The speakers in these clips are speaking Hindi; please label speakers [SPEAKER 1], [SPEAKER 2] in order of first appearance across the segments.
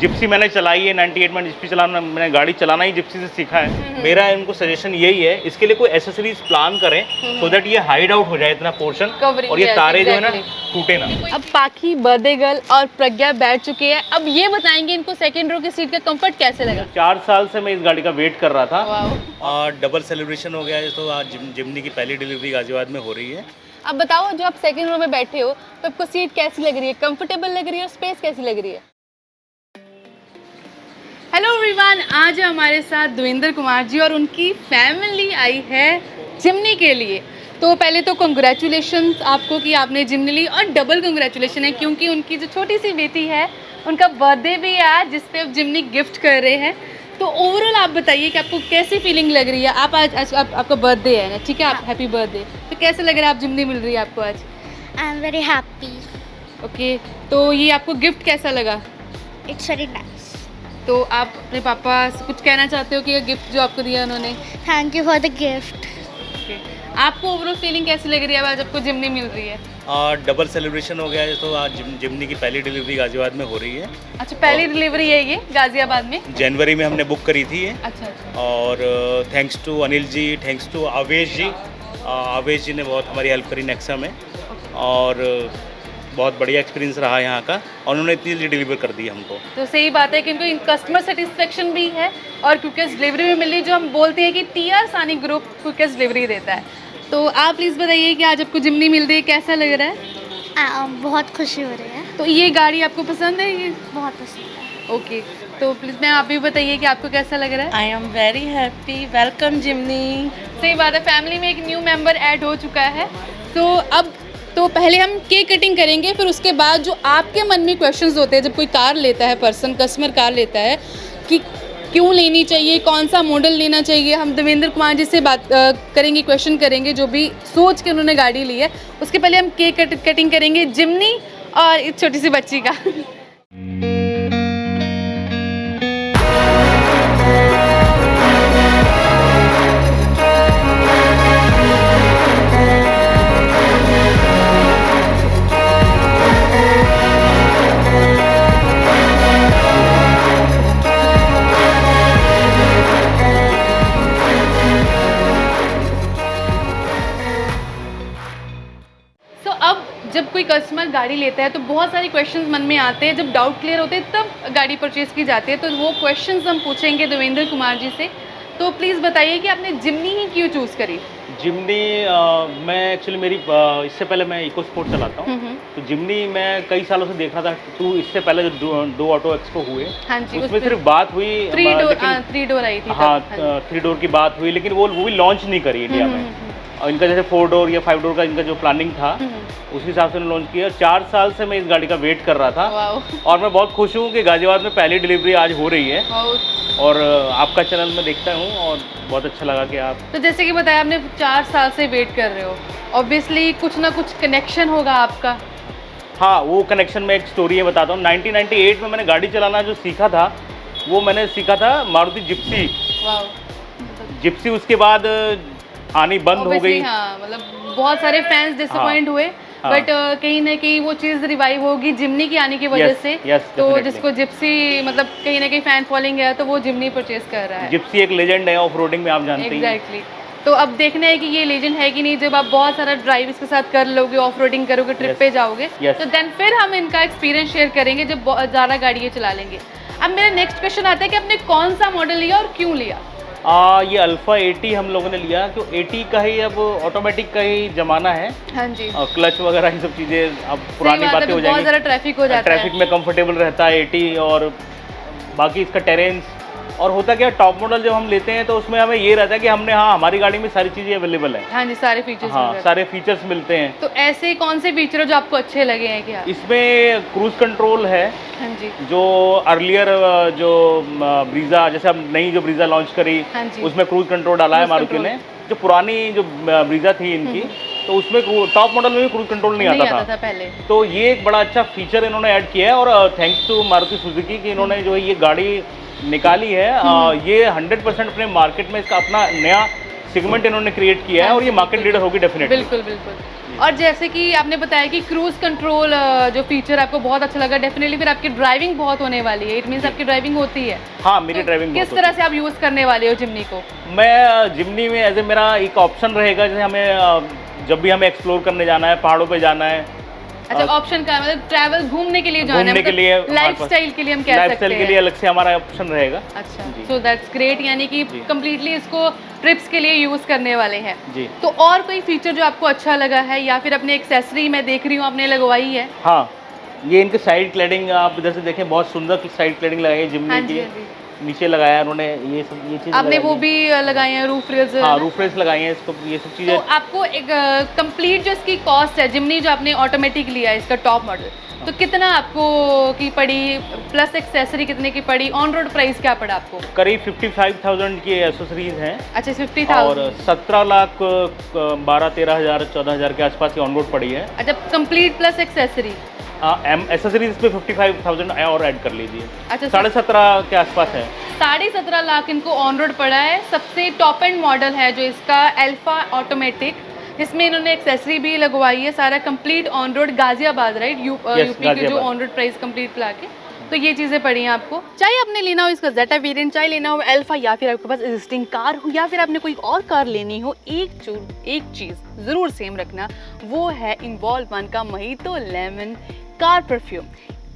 [SPEAKER 1] जिप्सी मैंने चलाई है 98 में। जिप्सी चलाना, मैंने गाड़ी चलाना ही जिप्सी से सीखा है। मेरा इनको सजेशन यही है, इसके लिए कोई एसेसरीज प्लान करें सो दैट ये हाइड आउट हो जाए इतना पोर्शन, और ये तारे जो है ना टूटे ना।
[SPEAKER 2] अब पाखी, बर्थडे गर्ल और प्रज्ञा बैठ चुके हैं। अब ये बताएंगे इनको सेकंड रो की सीट का कंफर्ट कैसे लगा।
[SPEAKER 1] 4 साल से मैं इस गाड़ी का वेट कर रहा था
[SPEAKER 2] वाओ।
[SPEAKER 1] और डबल सेलिब्रेशन हो गया है। तो आज जिमनी की पहली डिलीवरी गाजियाबाद में हो रही है।
[SPEAKER 2] अब बताओ, जो आप सेकंड रो में बैठे हो तो आपको सीट कैसी लग रही है, कंफर्टेबल लग रही है और स्पेस कैसी लग रही है। हेलो एवरीवन, आज हमारे साथ देवेंद्र कुमार जी और उनकी फैमिली आई है जिमनी के लिए। तो पहले तो कंग्रेचुलेशंस आपको कि आपने जिमनी ली, और डबल कंग्रेचुलेशन है क्योंकि उनकी जो छोटी सी बेटी है उनका बर्थडे भी है आज, जिस पे आप जिमनी गिफ्ट कर रहे हैं। तो ओवरऑल आप बताइए कि आपको कैसी फीलिंग लग रही है। आप आज आपका बर्थडे है ना, ठीक है, आप हैप्पी बर्थडे। तो कैसे लग रहा है, आप जिमनी मिल रही है आपको आज।
[SPEAKER 3] आई एम वेरी हैप्पी।
[SPEAKER 2] ओके, तो ये आपको गिफ्ट कैसा लगा।
[SPEAKER 3] It's very nice.
[SPEAKER 2] तो आप अपने पापा से कुछ कहना चाहते हो कि ये गिफ्ट जो आपको दिया उन्होंने।
[SPEAKER 3] Thank you for the gift.
[SPEAKER 2] आपको ओवरऑल फीलिंग कैसी लग रही है आज आपको जिमनी मिल रही है।
[SPEAKER 1] डबल सेलिब्रेशन हो गया है। तो आज जिमनी की पहली डिलीवरी गाजियाबाद में हो रही है।
[SPEAKER 2] अच्छा, पहली डिलीवरी है ये गाजियाबाद में।
[SPEAKER 1] जनवरी में हमने बुक करी थी ये।
[SPEAKER 2] अच्छा।
[SPEAKER 1] और thanks to Anil ji, thanks to Avesh ji. आवेश जी ने बहुत हमारी हेल्प करी नेक्सा में, और बहुत बढ़िया एक्सपीरियंस रहा यहाँ का, और उन्होंने इतनी जल्दी डिलीवर कर दी हमको।
[SPEAKER 2] तो सही बात है क्योंकि कस्टमर सेटिस्फेक्शन भी है और क्विकेस्ट डिलीवरी भी मिली। जो हम बोलते हैं कि टीआर सानी ग्रुप क्विकेस्ट डिलीवरी देता है। तो आप प्लीज़ बताइए कि आज आपको जिमनी मिल रही है, कैसा लग रहा है।
[SPEAKER 3] बहुत खुशी हो रही है।
[SPEAKER 2] तो ये गाड़ी आपको पसंद है ये।
[SPEAKER 3] बहुत पसंद है।
[SPEAKER 2] ओके, तो प्लीज़ मैम आप भी बताइए कि आपको कैसा लग रहा है।
[SPEAKER 4] I am very happy. Welcome Jimny.
[SPEAKER 2] सही बात है, फैमिली में एक न्यू मेंबर ऐड हो चुका है। तो पहले हम केक कटिंग करेंगे, फिर उसके बाद जो आपके मन में क्वेश्चंस होते हैं जब कोई कार लेता है, कस्टमर कार लेता है, कि क्यों लेनी चाहिए, कौन सा मॉडल लेना चाहिए, हम देवेंद्र कुमार जी से बात करेंगे, क्वेश्चन करेंगे जो भी सोच के उन्होंने गाड़ी ली है। उसके पहले हम केक कटिंग करेंगे जिमनी और इस छोटी सी बच्ची का। जब कोई कस्टमर गाड़ी लेता है तो बहुत सारे क्वेश्चंस मन में आते हैं। जब डाउट क्लियर होते हैं तब गाड़ी परचेज़ की जाती है। तो वो क्वेश्चंस हम पूछेंगे देवेंद्र कुमार जी से। तो प्लीज़ बताइए कि आपने जिमनी ही क्यों चूज़ करी।
[SPEAKER 1] जिमनी मैं एक्चुअली मेरी इससे पहले मैं इको स्पोर्ट चलाता हूँ। तो जिमनी मैं कई सालों से देख रहा था। इससे पहले जो दो ऑटो एक्सपो हुए,
[SPEAKER 2] हाँ जी,
[SPEAKER 1] उसमें सिर्फ बात हुई
[SPEAKER 2] 3 डोर आई थी।
[SPEAKER 1] हाँ, 3 डोर की बात हुई, लेकिन वो भी लॉन्च नहीं करी इंडिया में। और इनका जैसे 4 डोर या 5 डोर का इनका जो प्लानिंग था उस हिसाब से लॉन्च किया। 4 साल से मैं इस गाड़ी का वेट कर रहा था, और मैं बहुत खुश हूँ कि गाजियाबाद में पहली डिलीवरी आज हो रही है। और आपका चैनल मैं देखता हूँ और बहुत अच्छा लगा कि आप,
[SPEAKER 2] तो जैसे कि बताया आपने 4 साल से वेट कर रहे हो, ऑब्वियसली कुछ ना कुछ कनेक्शन होगा आपका।
[SPEAKER 1] हाँ, वो कनेक्शन में एक स्टोरी है, बताता हूँ। 1998 में मैंने गाड़ी चलाना जो सीखा था, वो मैंने सीखा था मारुति जिप्सी। जिप्सी उसके बाद आनी बंद हो गई।
[SPEAKER 2] हाँ, मतलब बहुत सारे फैंस डिसअपॉइंट हुए, बट कहीं ना कहीं वो चीज़ रिवाइव होगी जिमनी की आने की वजह से। तो जिसको जिप्सी मतलब कहीं ना कहीं फैन फॉलोइंग है तो वो जिमनी परचेज कर रहा है।
[SPEAKER 1] जिप्सी एक लेजेंड है ऑफ रोडिंग में, आप जानते हैं।
[SPEAKER 2] एग्जैक्टली। तो अब देखना है कि ये लेजेंड है कि नहीं। जब आप बहुत सारा ड्राइव इसके साथ कर लोगे, ऑफ रोडिंग करोगे, ट्रिप पे जाओगे, तो देन फिर हम इनका एक्सपीरियंस शेयर करेंगे जब ज़्यादा गाड़ियाँ चला लेंगे। अब मेरा नेक्स्ट क्वेश्चन आता है कि आपने कौन सा मॉडल लिया और क्यों लिया।
[SPEAKER 1] ये अल्फा 80 हम लोगों ने लिया, तो 80 का ही अब ऑटोमेटिक का ही जमाना है।
[SPEAKER 2] हाँ जी।
[SPEAKER 1] क्लच वगैरह ये सब चीज़ें अब पुरानी बातें हो जाएंगी।
[SPEAKER 2] बहुत ज़्यादा ट्रैफिक हो जाता है,
[SPEAKER 1] ट्रैफिक में कंफर्टेबल रहता है 80। और बाकी इसका टेरेंस, और होता क्या, टॉप मॉडल जब हम लेते हैं तो उसमें हमें ये रहता है कि हमने, हाँ, हमारी गाड़ी में सारी चीज़ें अवेलेबल है।
[SPEAKER 2] हाँ जी, सारे फीचर्स।
[SPEAKER 1] हाँ, सारे फीचर्स मिलते हैं।
[SPEAKER 2] तो ऐसे कौन से फीचर है जो आपको अच्छे लगे हैं क्या।
[SPEAKER 1] इसमें क्रूज कंट्रोल है।
[SPEAKER 2] हाँ जी।
[SPEAKER 1] जो अर्लियर जो ब्रीजा, जैसे अब नई जो ब्रीजा लॉन्च करी,
[SPEAKER 2] हाँ जी,
[SPEAKER 1] उसमें क्रूज कंट्रोल डाला है मारुति ने। जो पुरानी जो ब्रीजा थी इनकी, तो उसमें टॉप मॉडल में भी क्रूज कंट्रोल नहीं आता था
[SPEAKER 2] पहले।
[SPEAKER 1] तो ये एक बड़ा अच्छा फीचर इन्होंने ऐड किया है। और थैंक्स टू मारुति सुजुकी कि इन्होंने जो है ये गाड़ी निकाली है। ये 100% अपने मार्केट में इसका अपना नया सेगमेंट इन्होंने क्रिएट किया है, और ये मार्केट लीडर होगी डेफिनेटली।
[SPEAKER 2] बिल्कुल बिल्कुल। और जैसे कि आपने बताया कि क्रूज कंट्रोल जो फीचर आपको बहुत अच्छा लगा, डेफिनेटली फिर आपकी ड्राइविंग बहुत होने वाली है, इट मीन्स आपकी ड्राइविंग होती है।
[SPEAKER 1] हाँ, मेरी
[SPEAKER 2] तो
[SPEAKER 1] ड्राइविंग
[SPEAKER 2] किस तरह से आप यूज़ करने वाले हो जिमनी को?
[SPEAKER 1] मैं जिमनी में एज ए मेरा एक ऑप्शन रहेगा, जैसे हमें जब भी हमें एक्सप्लोर करने जाना है, पहाड़ों पे जाना है।
[SPEAKER 2] अच्छा, ऑप्शन का मतलब ट्रैवल घूमने के लिए जाना है,
[SPEAKER 1] घूमने के लिए
[SPEAKER 2] लाइफस्टाइल के लिए हम कह सकते हैं,
[SPEAKER 1] लाइफस्टाइल के लिए अलग से हमारा ऑप्शन रहेगा।
[SPEAKER 2] अच्छा,
[SPEAKER 1] जी।
[SPEAKER 2] सो दैट्स ग्रेट, यानी कि
[SPEAKER 1] जी।
[SPEAKER 2] कम्प्लीटली इसको ट्रिप्स के लिए यूज़ करने वाले हैं।
[SPEAKER 1] जी।
[SPEAKER 2] तो और कोई फीचर जो आपको अच्छा लगा है, या फिर अपने एक्सेसरी मैं देख रही हूँ आपने लगवाई है?
[SPEAKER 1] हाँ, ये इनके साइड क्लैडिंग आप इधर से देखें, बहुत सुंदर साइड क्लैडिंग लगाई है
[SPEAKER 2] हाँ
[SPEAKER 1] जिमनी
[SPEAKER 2] जी,
[SPEAKER 1] की।
[SPEAKER 2] हाँ जी।
[SPEAKER 1] नीचे लगाया उन्होंने ये चीज़
[SPEAKER 2] आपने
[SPEAKER 1] लगाई
[SPEAKER 2] वो
[SPEAKER 1] है।
[SPEAKER 2] भी लगाए हैं रूफ रेल्स?
[SPEAKER 1] हाँ, रूफ रेस लगाई हैं, इसको ये सब
[SPEAKER 2] तो
[SPEAKER 1] चीज़ें।
[SPEAKER 2] आपको एक कंप्लीट जो इसकी कॉस्ट है, जिमनी जो आपने ऑटोमेटिक लिया है इसका टॉप मॉडल, तो कितना आपको की पड़ी, प्लस एक्सेसरी कितने की पड़ी, ऑन रोड प्राइस क्या पड़ा आपको?
[SPEAKER 1] करीब 55,000 की एसेसरीज हैं
[SPEAKER 2] अच्छा, 50,000।
[SPEAKER 1] और 17 लाख 12-13 हज़ार 14 हज़ार के आसपास की ऑन रोड पड़ी है।
[SPEAKER 2] अच्छा, कंप्लीट प्लस एक्सेसरी?
[SPEAKER 1] एसेसरीज पे 55,000 और ऐड कर लीजिए।
[SPEAKER 2] अच्छा,
[SPEAKER 1] 17.5 के आसपास है।
[SPEAKER 2] 17.5 लाख इनको ऑन रोड पड़ा है। सबसे टॉप एंड मॉडल है जो इसका अल्फा ऑटोमेटिक, जिसमें इन्होंने एक्सेसरी भी लगवाई है, सारा complete on road, Ghaziabad right, UP के जो
[SPEAKER 1] Ghaziabad.
[SPEAKER 2] On road price complete ला के, तो ये चीज़ें पड़ी हैं आपको। चाहे आपने लेना हो इसका जेटा वेरिएंट, चाहे लेना हो अल्फा, या फिर आपके पास एग्जिस्टिंग कार हो, या फिर आपने कोई और कार लेनी हो, एक चीज़ ज़रूर सेम रखना, वो है इन्वॉल्व वन का मोहितो लेमन कार परफ्यूम।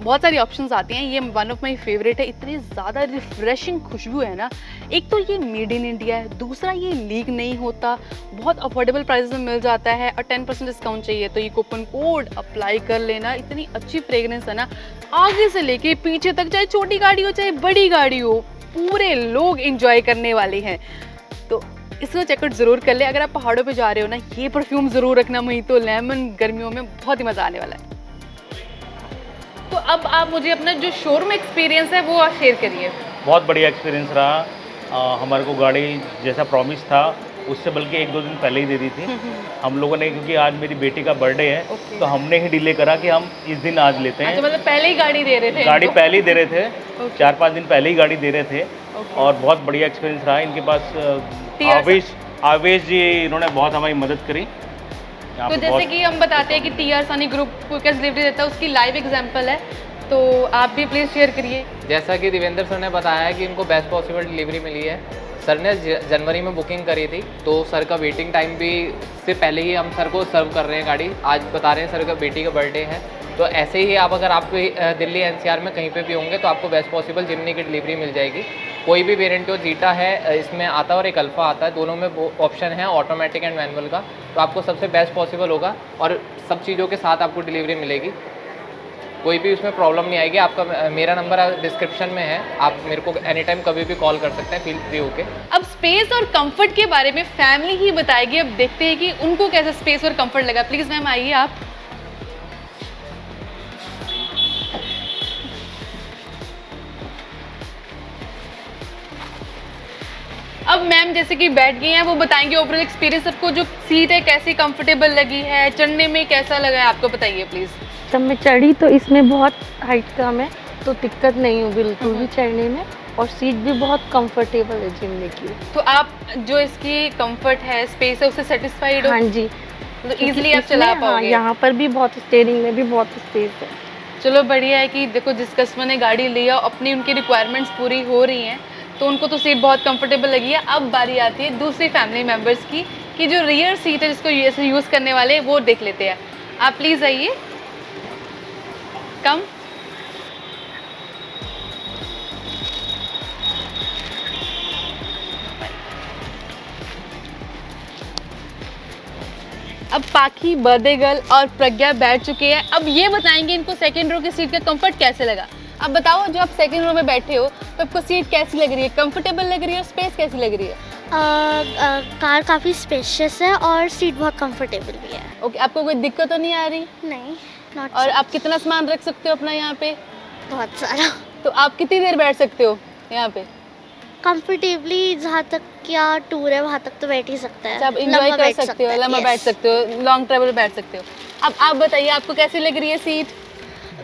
[SPEAKER 2] बहुत सारी ऑप्शंस आती हैं, ये वन ऑफ माय फेवरेट है, इतनी ज़्यादा रिफ्रेशिंग खुशबू है ना। एक तो ये मेड इन इंडिया है, दूसरा ये लीक नहीं होता, बहुत अफोर्डेबल प्राइस में मिल जाता है, और 10% डिस्काउंट चाहिए तो ये कूपन कोड अप्लाई कर लेना। इतनी अच्छी फ्रेगरेंस है ना, आगे से लेके पीछे तक, चाहे छोटी गाड़ी हो चाहे बड़ी गाड़ी हो, पूरे लोग इंजॉय करने वाले हैं। तो इसको चेकआउट ज़रूर कर ले। अगर आप पहाड़ों पे जा रहे हो ना, ये परफ्यूम ज़रूर रखना, मोहितो लेमन, गर्मियों में बहुत ही मज़ा आने वाला है। तो अब आप मुझे अपना जो शोरूम एक्सपीरियंस है वो शेयर करिए।
[SPEAKER 1] बहुत बढ़िया एक्सपीरियंस रहा। हमारे को गाड़ी जैसा प्रॉमिस था उससे बल्कि 1-2 दिन पहले ही दे दी थी हम लोगों ने, क्योंकि आज मेरी बेटी का बर्थडे है।
[SPEAKER 2] Okay.
[SPEAKER 1] तो हमने ही डिले करा कि हम इस दिन आज लेते हैं।
[SPEAKER 2] अच्छा, मतलब पहले ही गाड़ी दे रहे थे?
[SPEAKER 1] गाड़ी
[SPEAKER 2] इनको?
[SPEAKER 1] पहले ही दे रहे थे।
[SPEAKER 2] Okay.
[SPEAKER 1] 4-5 दिन पहले ही गाड़ी दे रहे थे।
[SPEAKER 2] Okay.
[SPEAKER 1] और बहुत बढ़िया एक्सपीरियंस रहा इनके पास। आवेश जी, इन्होंने बहुत हमारी मदद करी। यहाँ
[SPEAKER 2] तो
[SPEAKER 1] पे
[SPEAKER 2] जैसे
[SPEAKER 1] बहुत-
[SPEAKER 2] कि हम बताते हैं कि टीआर सानी ग्रुप को क्या डिलीवरी देता है, उसकी लाइव एग्जांपल है, तो आप भी प्लीज़ शेयर करिए।
[SPEAKER 5] जैसा कि देवेंद्र सर ने बताया कि इनको बेस्ट पॉसिबल डिलीवरी मिली है। सर ने जनवरी में बुकिंग करी थी, तो सर का वेटिंग टाइम भी से पहले ही हम सर को सर्व कर रहे हैं गाड़ी। आज बता रहे हैं सर का बेटी का बर्थडे है, तो ऐसे ही आप अगर आप दिल्ली एनसीआर में कहीं पे भी होंगे तो आपको बेस्ट पॉसिबल जिमनी की डिलीवरी मिल जाएगी। कोई भी वेरिएंट हो, जीटा है इसमें आता है और एक अल्फ़ा आता है, दोनों में ऑप्शन है ऑटोमेटिक एंड मैनुअल का, तो आपको सबसे बेस्ट पॉसिबल होगा और सब चीज़ों के साथ आपको डिलीवरी मिलेगी। कोई भी उसमें प्रॉब्लम नहीं आएगी। आपका मेरा नंबर डिस्क्रिप्शन में है, आप मेरे को एनी टाइम कभी भी कॉल कर सकते हैं, फील फ्री होके।
[SPEAKER 2] अब स्पेस और कंफर्ट के बारे में फैमिली ही बताएगी। अब देखते हैं कि उनको कैसा स्पेस और कंफर्ट लगा। प्लीज़ मैम आइए आप। अब मैम जैसे कि बैठ गई हैं, वो बताएंगे ओवरऑल एक्सपीरियंस, सबको जो सीट है कैसी कंफर्टेबल लगी है, चढ़ने में कैसा लगा है आपको, बताइए प्लीज़।
[SPEAKER 4] जब मैं चढ़ी तो इसमें बहुत हाइट कम है, तो दिक्कत नहीं हुई बिल्कुल भी चढ़ने में, और सीट भी बहुत कंफर्टेबल है जिमनी की।
[SPEAKER 2] तो आप जो इसकी कंफर्ट है, स्पेस है, उससे सेटिस्फाइड हो?
[SPEAKER 4] हाँ जी,
[SPEAKER 2] तो
[SPEAKER 4] क्योंकि
[SPEAKER 2] इजीली आप
[SPEAKER 4] इसमें,
[SPEAKER 2] चला
[SPEAKER 4] हाँ,
[SPEAKER 2] पाओगे?
[SPEAKER 4] यहाँ पर भी बहुत, स्टीयरिंग में भी बहुत स्पेस है।
[SPEAKER 2] चलो बढ़िया है कि देखो जिस कस्टमर ने गाड़ी लिया, अपनी उनकी रिक्वायरमेंट्स पूरी हो रही हैं, तो उनको तो सीट बहुत कंफर्टेबल लगी है। अब बारी आती है दूसरी फैमिली मेम्बर्स की, कि जो रियर सीट है जिसको यूज़ करने वाले वो देख लेते हैं। आप प्लीज़ आइए, कम। अब पाखी, बर्थडे गर्ल और प्रज्ञा बैठ चुके हैं। अब ये बताएंगे इनको सेकंड रो की सीट का कंफर्ट कैसे लगा। अब बताओ, जो आप सेकंड रो में बैठे हो तो आपको सीट कैसी लग रही है, कंफर्टेबल लग रही है, स्पेस कैसी लग रही है?
[SPEAKER 3] कार काफ़ी स्पेशियस है और सीट बहुत कंफर्टेबल भी है।
[SPEAKER 2] ओके, आपको कोई दिक्कत तो नहीं आ रही?
[SPEAKER 3] नहीं, नॉट।
[SPEAKER 2] और आप कितना सामान रख सकते हो अपना यहाँ पे?
[SPEAKER 3] बहुत सारा।
[SPEAKER 2] तो आप कितनी देर बैठ सकते हो यहाँ पे?
[SPEAKER 3] कंफर्टेबली जहाँ तक क्या टूर है वहाँ तक तो बैठ ही सकता है।
[SPEAKER 2] अच्छा, आप इंजॉय कर सकते हो, लंबा बैठ सकते हो, लॉन्ग ट्रेवल बैठ सकते हो। अब आप बताइए, आपको कैसी लग रही है सीट?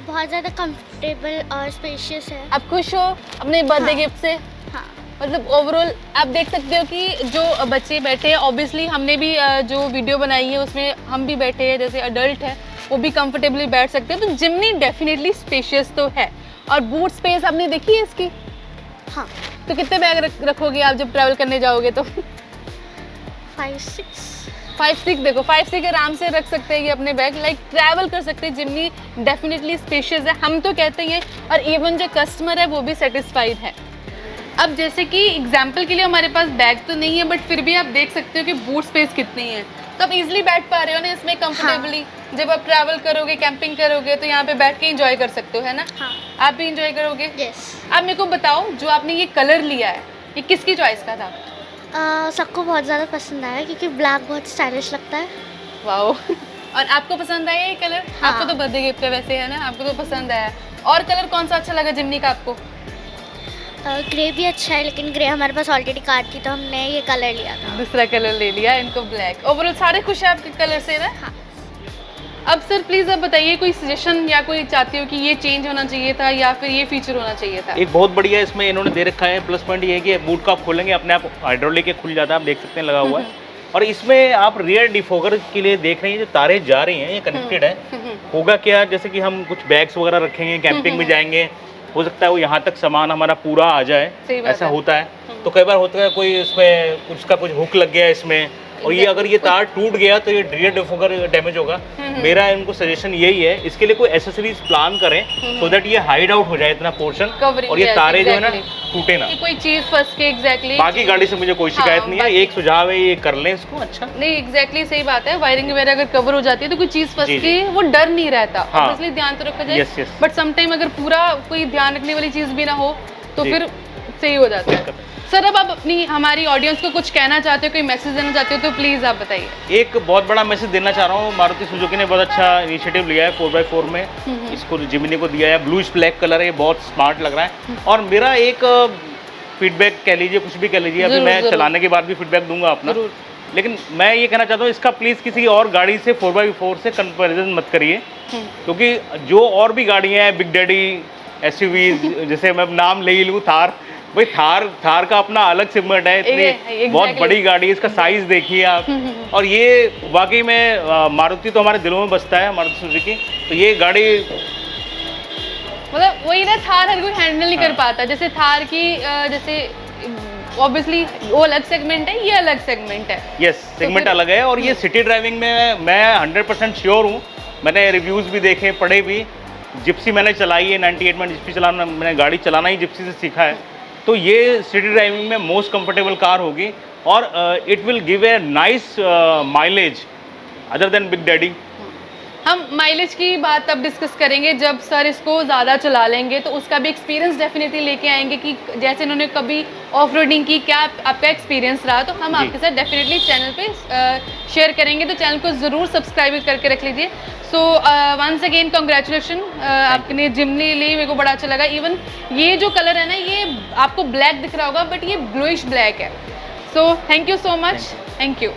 [SPEAKER 3] बहुत ज़्यादा कंफर्टेबल और स्पेशियस है।
[SPEAKER 2] आप खुश हो अपने बर्थडे
[SPEAKER 3] हाँ।
[SPEAKER 2] गिफ्ट से?
[SPEAKER 3] हाँ।
[SPEAKER 2] मतलब ओवरऑल आप देख सकते हो कि जो बच्चे बैठे हैं, ऑब्वियसली हमने भी जो वीडियो बनाई है उसमें हम भी बैठे हैं, जैसे अडल्ट है वो भी कंफर्टेबली बैठ सकते हैं। तो जिमनी डेफिनेटली स्पेशियस तो है। और बूट स्पेस आपने देखी है इसकी?
[SPEAKER 3] हाँ।
[SPEAKER 2] तो कितने बैग रखोगे आप जब ट्रैवल करने जाओगे तो? 5-6 देखो 5-6 आराम से रख सकते हैं ये अपने बैग, लाइक ट्रैवल कर सकते हैं। जिमनी डेफिनेटली स्पेशियस है, हम तो कहते हैं, और इवन जो कस्टमर है वो भी सेटिस्फाइड है। अब जैसे कि एग्जांपल के लिए हमारे पास बैग तो नहीं है, बट फिर भी आप देख सकते हो कि बूट स्पेस कितनी है, तो आप इजीली बैठ पा रहे हो ना इसमें कंफर्टेबली। हाँ। जब आप ट्रैवल करोगे, कैंपिंग करोगे, तो यहाँ पे बैठ के एंजॉय कर सकते हो, है ना? हाँ। आप भी एंजॉय करोगे?
[SPEAKER 3] यस।
[SPEAKER 2] आप मेरे को बताओ, जो आपने ये कलर लिया है ये किसकी चॉइस का था?
[SPEAKER 3] सबको बहुत ज़्यादा पसंद आया क्योंकि ब्लैक बहुत स्टाइलिश लगता है।
[SPEAKER 2] वाओ। और आपको पसंद आया ये कलर? हाँ। आपको तो बर्थडे गिफ्ट है वैसे, है ना? आपको तो पसंद आया। और कलर कौन सा अच्छा लगा जिमनी का आपको?
[SPEAKER 3] ग्रे भी अच्छा है, लेकिन ग्रे हमारे पास ऑलरेडी कार थी तो हमने ये कलर लिया था।
[SPEAKER 2] दूसरा कलर ले लिया, इनको ब्लैक। ओवरऑल सारे खुश हैं आपके कलर से ना? हाँ। अब सर प्लीज़ आप बताइए, कोई सजेशन या कोई चाहते हो कि ये चेंज होना चाहिए था या फिर ये फीचर होना चाहिए था?
[SPEAKER 1] एक बहुत बढ़िया इसमें इन्होंने दे रखा है प्लस पॉइंट ये है कि बूट को आप खोलेंगे अपने आप हाइड्रोलिक के खुल जाता है, आप देख सकते हैं लगा हुआ है। और इसमें आप रियर डिफोगर के लिए देख रहे हैं जो तारे जा रही हैं ये कनेक्टेड है। होगा क्या, जैसे कि हम कुछ बैग्स वगैरह रखेंगे, कैंपिंग में जाएंगे, हो सकता है वो यहाँ तक सामान हमारा पूरा आ जाए, ऐसा होता है। तो कई बार होता है कोई उसमें उसका कुछ हुक लग गया इसमें, और ये अगर ये तार टूट गया तो ये रियर डिफोगर डैमेज होगा। मेरा इनको सजेशन यही है, इसके लिए कोई एसेसरीज प्लान करें सो दैट ये हाइड आउट हो जाए इतना पोर्शन, और ये तारे जो है ना टूटे ना,
[SPEAKER 2] कोई चीज फंस के। एग्जैक्टली।
[SPEAKER 1] बाकी गाड़ी से मुझे कोई शिकायत नहीं है, एक सुझाव है ये कर लें इसको। अच्छा
[SPEAKER 2] नहीं, एग्जैक्टली सही बात है। वायरिंग वगैरह अगर कवर हो जाती है तो कोई चीज फंस के वो डर नहीं रहता, ऑब्वियसली ध्यान तो रखा जाए। बट समटाइम अगर पूरा कोई ध्यान रखने वाली चीज भी ना हो तो फिर सही हो जाता है। सर अब आप अपनी हमारी ऑडियंस को कुछ कहना चाहते हो, कोई मैसेज देना चाहते हो तो प्लीज़ आप बताइए।
[SPEAKER 1] एक बहुत बड़ा मैसेज देना चाह रहा हूँ, मारुति सुजुकी ने बहुत अच्छा इनिशिएटिव लिया है 4x4 में, इसको जिमनी को दिया है। ब्लूइश ब्लैक कलर है, ये बहुत स्मार्ट लग रहा है। और मेरा एक फीडबैक कह लीजिए, कुछ भी कह लीजिए, अभी मैं चलाने के बाद भी फीडबैक दूंगा अपना, लेकिन मैं ये कहना चाहता हूँ इसका प्लीज़ किसी और गाड़ी से 4x4 से कंपेरिजन मत करिए, क्योंकि जो और भी गाड़ियाँ हैं, बिग डैडी SUV, जैसे मैं नाम ले ही लूँ, थार, भाई थार का अपना अलग सेगमेंट है, इतनी बहुत बड़ी गाड़ी है, इसका साइज देखिए आप। और ये वाकई में मारुति तो हमारे दिलों में बसता है, मारुति सुजुकी। तो ये गाड़ी
[SPEAKER 2] मतलब वही ना, थार हर कोई हैंडल नहीं कर पाता। जैसे थार की जैसे ऑब्वियसली वो अलग सेगमेंट है, ये अलग सेगमेंट है।
[SPEAKER 1] यस, सेगमेंट अलग है। और ये सिटी ड्राइविंग में मैं 100% श्योर हूँ, मैंने रिव्यूज़ भी देखे, पढ़े भी। जिप्सी मैंने चलाई है 98 में, जिप्सी चलाना, मैंने गाड़ी चलाना ही जिप्सी से सीखा है। तो ये सिटी ड्राइविंग में मोस्ट कंफर्टेबल कार होगी, और it will give a nice mileage other than big daddy.
[SPEAKER 2] हम माइलेज की बात तब डिस्कस करेंगे जब सर इसको ज़्यादा चला लेंगे, तो उसका भी एक्सपीरियंस डेफिनेटली लेके आएंगे कि जैसे इन्होंने कभी ऑफ रोडिंग की, क्या आपका एक्सपीरियंस रहा, तो हम आपके साथ डेफिनेटली चैनल पे शेयर करेंगे। तो चैनल को ज़रूर सब्सक्राइब करके रख लीजिए। सो वंस अगेन कॉन्ग्रेचुलेशन, आपने जिमनी ली, मेरे को बड़ा अच्छा लगा। इवन ये जो कलर है ना, ये आपको ब्लैक दिख रहा होगा बट ये ब्लूइश ब्लैक है। So thank you so much, thank you.